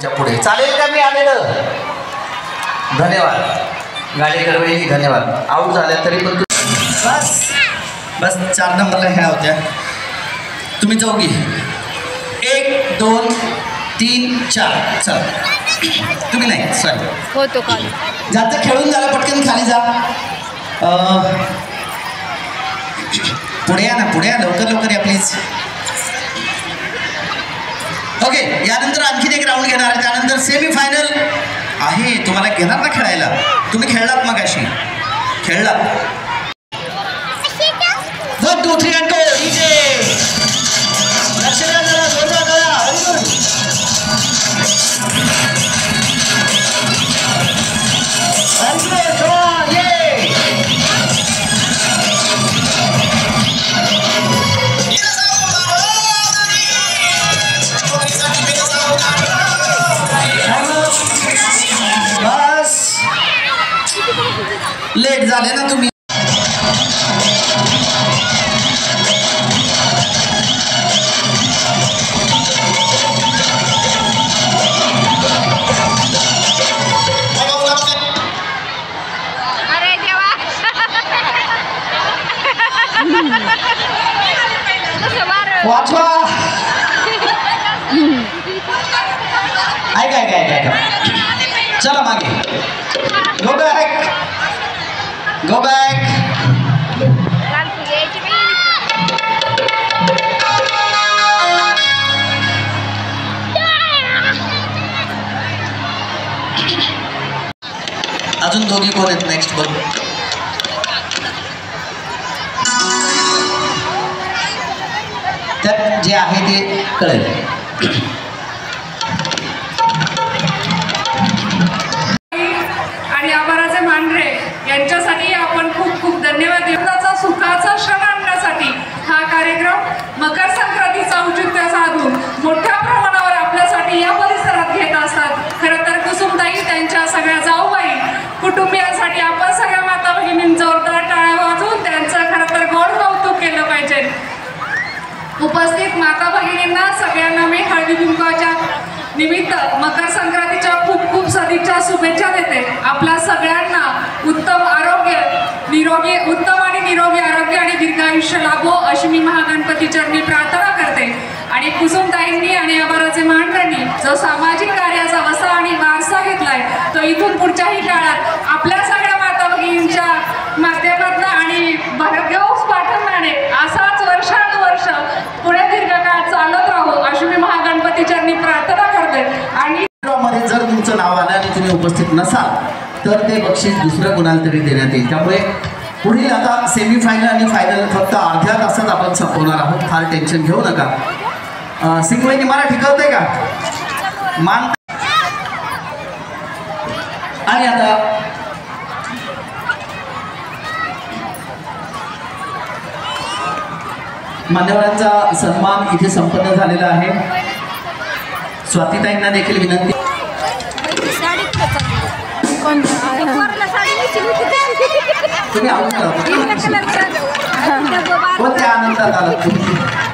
पुढे चालेल का? मी आलेलं. धन्यवाद गाडेकर वहिनी, धन्यवाद. आऊट झाल्या तरी पण बस 4 नंबरला ह्या होत्या. तुम्ही चौघी 1 2 3 4 चल. तुम्ही नाही सॉरी होतो खाली. ज्याचं खेळून झालं पटकन खाली जा. पुढे या ना, पुढे या, लवकर लवकर या प्लीज. ओके, यानंतर आणखीन एक राऊंड घेणार आहे. त्यानंतर सेमीफायनल आहे. तुम्हाला घेणार ना खेळायला? तुम्ही खेळलात मग अशी खेळलात. 1 2 3 and go. DJ लक्ष द्या जरा, जोरदार करा. Very good. Come on, yay. बस लेट झाले ना तुम्ही. अरे देवा. वाचवा. ऐका चला मागे. Go back. अजून दोघी कोण आहेत नेक्स्ट बघ. त्यात जे आहे ते कळेल. आणि आभाराचे मांढरे यांच्यासाठी आपण खूप खूप धन्यवाद देवताचा सुखाचा क्षण आणण्यासाठी हा कार्यक्रम मकर संक्रांतीचा औचित्य साधून मोठ्या प्रमाणावर आपल्यासाठी या परिसरात घेत असतात. खरं तर कुसुमताई त्यांच्या सगळ्या जाऊबाई कुटुंबियांसाठी आपण सगळ्या माता भगिनींनी जोरदार टाळ्या वाजवून त्यांचं खरं तर गोड कौतुक केलं पाहिजे. उपस्थित माता भगिनींना सगळ्यांना मी हळदी कुंकवाच्या निमित्त मकर संक्रांतीच्या खूप खूप सदिच्छा शुभेच्छा देते. आपल्या सगळ्यांना उत्तम आणि निरोगी आरोग्य आणि दीर्घायुष्य लाभो अशी मी महागणपती चरणी प्रार्थना करते. आणि कुसुमताईंनी आणि आभाराचे मांढऱ्यांनी जो सामाजिक कार्याचा वसा आणि वारसा घेतलाय तो इथून पुढच्याही काळात आपल्या सगळ्या माता भगिनींच्या माध्यमातून आणि भरघोस पाठवण्याने असाच वर्षानुवर्ष पुढे दीर्घकाळ चालत राहू अशी मी महागणपती चरणी प्रार्थना करते. आणि मध्ये जर तुमचं नाव आलं आणि तुम्ही उपस्थित नसाल तर ते बक्षीस दुसऱ्या कुणाला तरी देण्यात येईल. त्यामुळे पुढील आता सेमीफायनल आणि फायनल फक्त अर्ध्या तासात आपण संपवणार आहोत. फार टेन्शन घेऊ नका. सिंगवैनी मराठी कळतंय का? मान. आणि आता मान्यवरांचा सन्मान इथे संपन्न झालेला आहे. स्वातीताईंना देखील विनंती. तुम्ही कोणत्या आनंदात आलात तुम्ही?